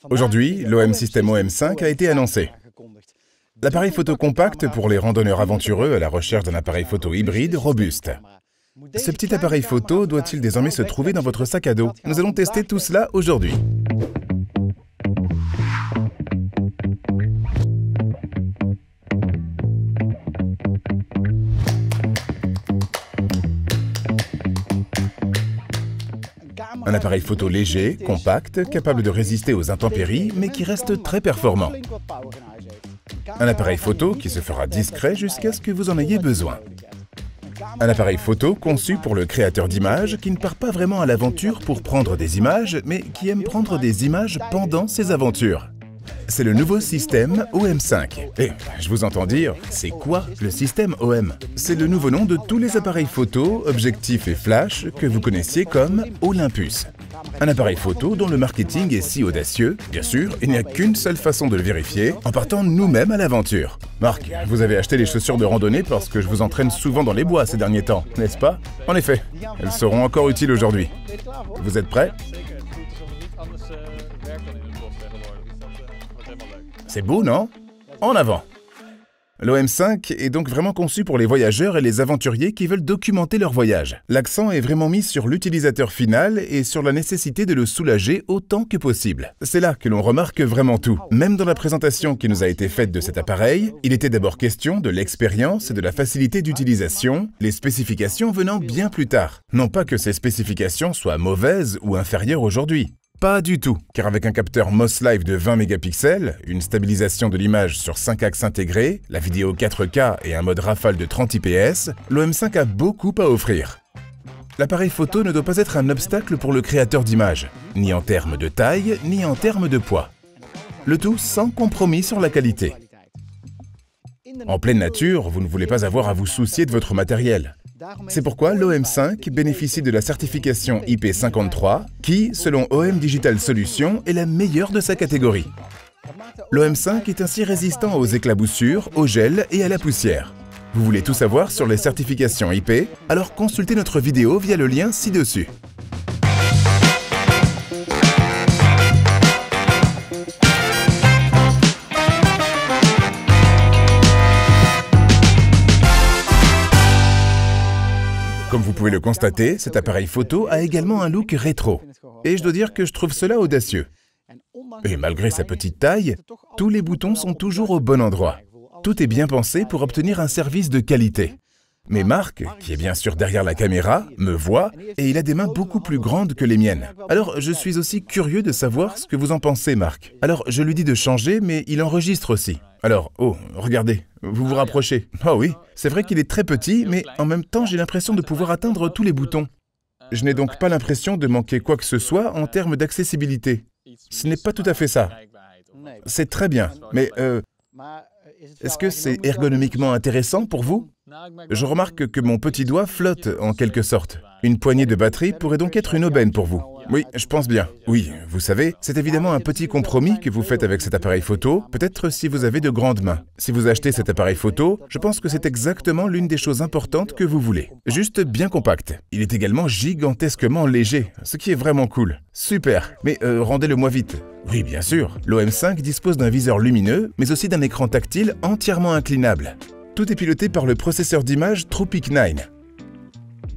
Aujourd'hui, l'OM System OM5 a été annoncé. L'appareil photo compact pour les randonneurs aventureux à la recherche d'un appareil photo hybride robuste. Ce petit appareil photo doit-il désormais se trouver dans votre sac à dos? Nous allons tester tout cela aujourd'hui. Un appareil photo léger, compact, capable de résister aux intempéries, mais qui reste très performant. Un appareil photo qui se fera discret jusqu'à ce que vous en ayez besoin. Un appareil photo conçu pour le créateur d'images qui ne part pas vraiment à l'aventure pour prendre des images, mais qui aime prendre des images pendant ses aventures. C'est le nouveau système OM5. Et je vous entends dire, c'est quoi le système OM? C'est le nouveau nom de tous les appareils photo, objectifs et flash que vous connaissiez comme Olympus. Un appareil photo dont le marketing est si audacieux. Bien sûr, il n'y a qu'une seule façon de le vérifier, en partant nous-mêmes à l'aventure. Marc, vous avez acheté les chaussures de randonnée parce que je vous entraîne souvent dans les bois ces derniers temps, n'est-ce pas? En effet, elles seront encore utiles aujourd'hui. Vous êtes prêts? C'est beau, non? En avant! L'OM5 est donc vraiment conçu pour les voyageurs et les aventuriers qui veulent documenter leur voyage. L'accent est vraiment mis sur l'utilisateur final et sur la nécessité de le soulager autant que possible. C'est là que l'on remarque vraiment tout. Même dans la présentation qui nous a été faite de cet appareil, il était d'abord question de l'expérience et de la facilité d'utilisation, les spécifications venant bien plus tard. Non pas que ces spécifications soient mauvaises ou inférieures aujourd'hui. Pas du tout, car avec un capteur MOS Live de 20 mégapixels, une stabilisation de l'image sur 5 axes intégrés, la vidéo 4K et un mode rafale de 30 IPS, l'OM5 a beaucoup à offrir. L'appareil photo ne doit pas être un obstacle pour le créateur d'images, ni en termes de taille, ni en termes de poids. Le tout sans compromis sur la qualité. En pleine nature, vous ne voulez pas avoir à vous soucier de votre matériel. C'est pourquoi l'OM5 bénéficie de la certification IP53 qui, selon OM Digital Solutions, est la meilleure de sa catégorie. L'OM5 est ainsi résistant aux éclaboussures, au gel et à la poussière. Vous voulez tout savoir sur les certifications IP? Alors consultez notre vidéo via le lien ci-dessus. Comme vous pouvez le constater, cet appareil photo a également un look rétro. Et je dois dire que je trouve cela audacieux. Et malgré sa petite taille, tous les boutons sont toujours au bon endroit. Tout est bien pensé pour obtenir un service de qualité. Mais Marc, qui est bien sûr derrière la caméra, me voit et il a des mains beaucoup plus grandes que les miennes. Alors je suis aussi curieux de savoir ce que vous en pensez, Marc. Alors je lui dis de changer, mais il enregistre aussi. Alors, oh, regardez, vous vous rapprochez. Oh oui, c'est vrai qu'il est très petit, mais en même temps j'ai l'impression de pouvoir atteindre tous les boutons. Je n'ai donc pas l'impression de manquer quoi que ce soit en termes d'accessibilité. Ce n'est pas tout à fait ça. C'est très bien, mais est-ce que c'est ergonomiquement intéressant pour vous? Je remarque que mon petit doigt flotte en quelque sorte. Une poignée de batterie pourrait donc être une aubaine pour vous. Oui, je pense bien. Oui, vous savez, c'est évidemment un petit compromis que vous faites avec cet appareil photo, peut-être si vous avez de grandes mains. Si vous achetez cet appareil photo, je pense que c'est exactement l'une des choses importantes que vous voulez. Juste bien compact. Il est également gigantesquement léger, ce qui est vraiment cool. Super, mais rendez-le-moi vite. Oui, bien sûr. L'OM5 dispose d'un viseur lumineux, mais aussi d'un écran tactile entièrement inclinable. Tout est piloté par le processeur d'image Tropic 9.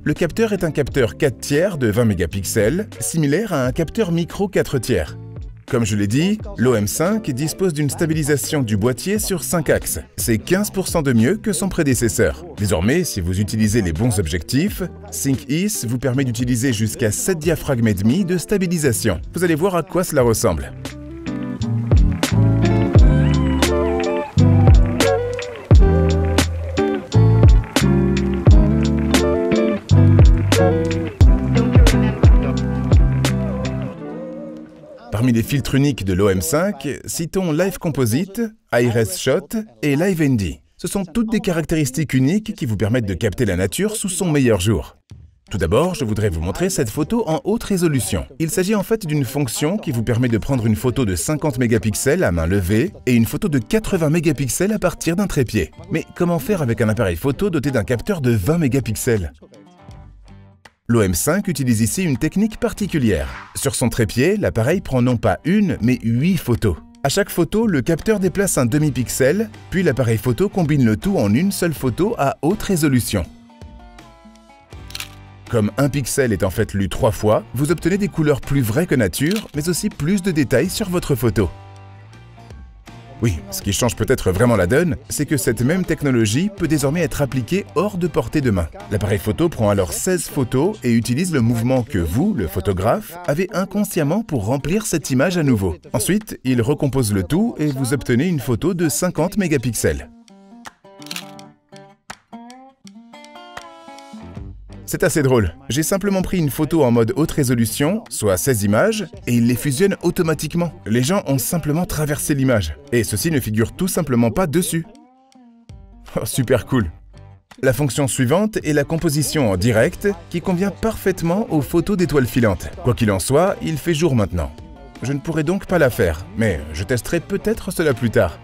Le capteur est un capteur 4 tiers de 20 mégapixels, similaire à un capteur micro 4 tiers. Comme je l'ai dit, l'OM5 dispose d'une stabilisation du boîtier sur 5 axes. C'est 15% de mieux que son prédécesseur. Désormais, si vous utilisez les bons objectifs, SyncEase vous permet d'utiliser jusqu'à 7 diaphragmes et demi de stabilisation. Vous allez voir à quoi cela ressemble. Parmi les filtres uniques de l'OM5, citons Live Composite, Iris Shot et Live ND. Ce sont toutes des caractéristiques uniques qui vous permettent de capter la nature sous son meilleur jour. Tout d'abord, je voudrais vous montrer cette photo en haute résolution. Il s'agit en fait d'une fonction qui vous permet de prendre une photo de 50 mégapixels à main levée et une photo de 80 mégapixels à partir d'un trépied. Mais comment faire avec un appareil photo doté d'un capteur de 20 mégapixels ? L'OM5 utilise ici une technique particulière. Sur son trépied, l'appareil prend non pas une, mais 8 photos. À chaque photo, le capteur déplace un demi-pixel, puis l'appareil photo combine le tout en une seule photo à haute résolution. Comme un pixel est en fait lu 3 fois, vous obtenez des couleurs plus vraies que nature, mais aussi plus de détails sur votre photo. Oui, ce qui change peut-être vraiment la donne, c'est que cette même technologie peut désormais être appliquée hors de portée de main. L'appareil photo prend alors 16 photos et utilise le mouvement que vous, le photographe, avez inconsciemment pour remplir cette image à nouveau. Ensuite, il recompose le tout et vous obtenez une photo de 50 mégapixels. C'est assez drôle. J'ai simplement pris une photo en mode haute résolution, soit 16 images, et il les fusionne automatiquement. Les gens ont simplement traversé l'image. Et ceci ne figure tout simplement pas dessus. Oh, super cool. La fonction suivante est la composition en direct, qui convient parfaitement aux photos d'étoiles filantes. Quoi qu'il en soit, il fait jour maintenant. Je ne pourrai donc pas la faire, mais je testerai peut-être cela plus tard.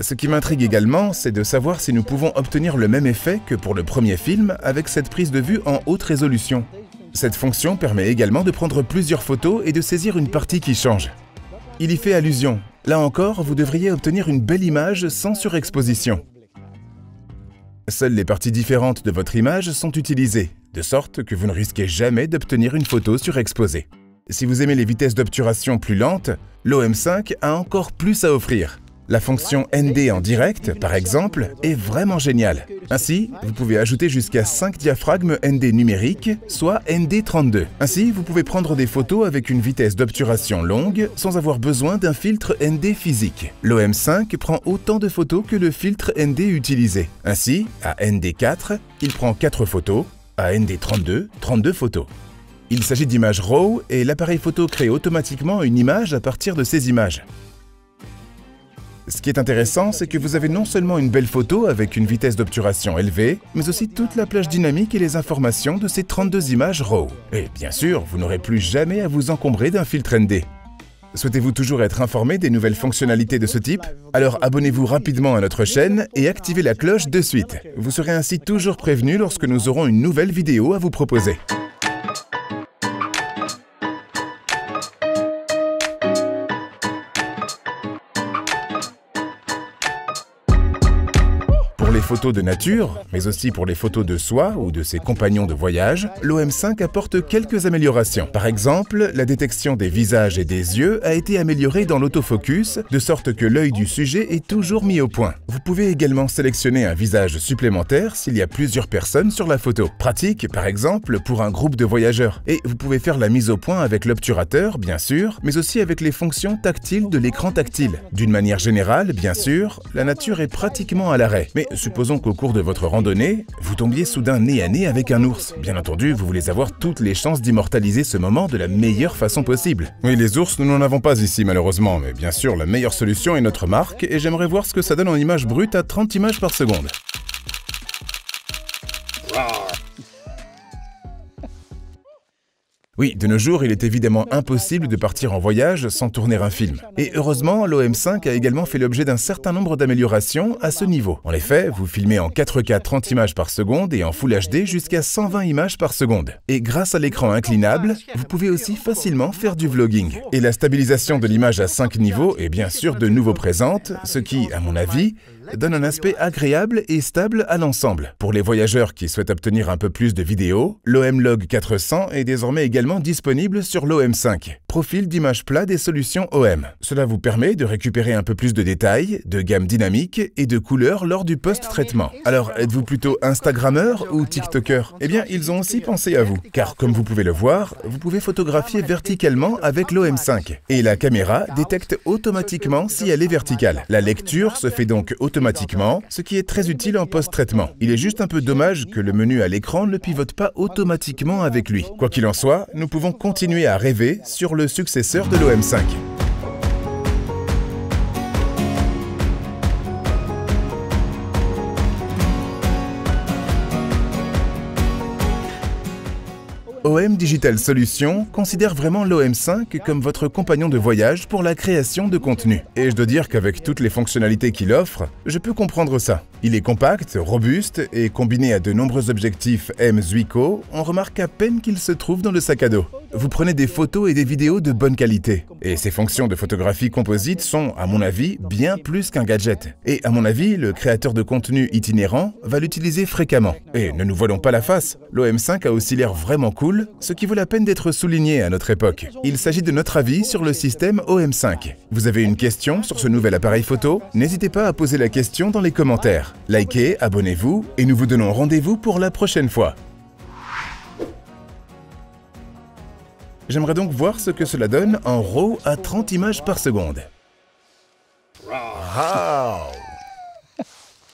Ce qui m'intrigue également, c'est de savoir si nous pouvons obtenir le même effet que pour le premier film avec cette prise de vue en haute résolution. Cette fonction permet également de prendre plusieurs photos et de saisir une partie qui change. Il y fait allusion. Là encore, vous devriez obtenir une belle image sans surexposition. Seules les parties différentes de votre image sont utilisées, de sorte que vous ne risquez jamais d'obtenir une photo surexposée. Si vous aimez les vitesses d'obturation plus lentes, l'OM5 a encore plus à offrir. La fonction ND en direct, par exemple, est vraiment géniale. Ainsi, vous pouvez ajouter jusqu'à 5 diaphragmes ND numériques, soit ND32. Ainsi, vous pouvez prendre des photos avec une vitesse d'obturation longue sans avoir besoin d'un filtre ND physique. L'OM5 prend autant de photos que le filtre ND utilisé. Ainsi, à ND4, il prend 4 photos, à ND32, 32 photos. Il s'agit d'images RAW et l'appareil photo crée automatiquement une image à partir de ces images. Ce qui est intéressant, c'est que vous avez non seulement une belle photo avec une vitesse d'obturation élevée, mais aussi toute la plage dynamique et les informations de ces 32 images RAW. Et bien sûr, vous n'aurez plus jamais à vous encombrer d'un filtre ND. Souhaitez-vous toujours être informé des nouvelles fonctionnalités de ce type? Alors abonnez-vous rapidement à notre chaîne et activez la cloche de suite. Vous serez ainsi toujours prévenu lorsque nous aurons une nouvelle vidéo à vous proposer. Pour les photos de nature, mais aussi pour les photos de soi ou de ses compagnons de voyage, l'OM5 apporte quelques améliorations. Par exemple, la détection des visages et des yeux a été améliorée dans l'autofocus, de sorte que l'œil du sujet est toujours mis au point. Vous pouvez également sélectionner un visage supplémentaire s'il y a plusieurs personnes sur la photo. Pratique, par exemple, pour un groupe de voyageurs. Et vous pouvez faire la mise au point avec l'obturateur, bien sûr, mais aussi avec les fonctions tactiles de l'écran tactile. D'une manière générale, bien sûr, la nature est pratiquement à l'arrêt. Mais supposons qu'au cours de votre randonnée, vous tombiez soudain nez à nez avec un ours. Bien entendu, vous voulez avoir toutes les chances d'immortaliser ce moment de la meilleure façon possible. Oui, les ours, nous n'en avons pas ici malheureusement, mais bien sûr, la meilleure solution est notre marque et j'aimerais voir ce que ça donne en images brutes à 30 images par seconde. Oui, de nos jours, il est évidemment impossible de partir en voyage sans tourner un film. Et heureusement, l'OM5 a également fait l'objet d'un certain nombre d'améliorations à ce niveau. En effet, vous filmez en 4K 30 images par seconde et en Full HD jusqu'à 120 images par seconde. Et grâce à l'écran inclinable, vous pouvez aussi facilement faire du vlogging. Et la stabilisation de l'image à 5 niveaux est bien sûr de nouveau présente, ce qui, à mon avis, donne un aspect agréable et stable à l'ensemble. Pour les voyageurs qui souhaitent obtenir un peu plus de vidéos, l'OM-Log 400 est désormais également disponible sur l'OM5, profil d'image plat des solutions OM. Cela vous permet de récupérer un peu plus de détails, de gamme dynamique et de couleurs lors du post-traitement. Alors, êtes-vous plutôt Instagrammeur ou TikToker? Eh bien, ils ont aussi pensé à vous, car comme vous pouvez le voir, vous pouvez photographier verticalement avec l'OM5, et la caméra détecte automatiquement si elle est verticale. La lecture se fait donc automatiquement, ce qui est très utile en post-traitement. Il est juste un peu dommage que le menu à l'écran ne pivote pas automatiquement avec lui. Quoi qu'il en soit, nous pouvons continuer à rêver sur le successeur de l'OM5. OM Digital Solutions considère vraiment l'OM5 comme votre compagnon de voyage pour la création de contenu. Et je dois dire qu'avec toutes les fonctionnalités qu'il offre, je peux comprendre ça. Il est compact, robuste et combiné à de nombreux objectifs M Zuiko, on remarque à peine qu'il se trouve dans le sac à dos. Vous prenez des photos et des vidéos de bonne qualité. Et ces fonctions de photographie composite sont, à mon avis, bien plus qu'un gadget. Et à mon avis, le créateur de contenu itinérant va l'utiliser fréquemment. Et ne nous voilons pas la face, l'OM5 a aussi l'air vraiment cool, ce qui vaut la peine d'être souligné à notre époque. Il s'agit de notre avis sur le système OM5. Vous avez une question sur ce nouvel appareil photo? N'hésitez pas à poser la question dans les commentaires. Likez, abonnez-vous et nous vous donnons rendez-vous pour la prochaine fois. J'aimerais donc voir ce que cela donne en RAW à 30 images par seconde.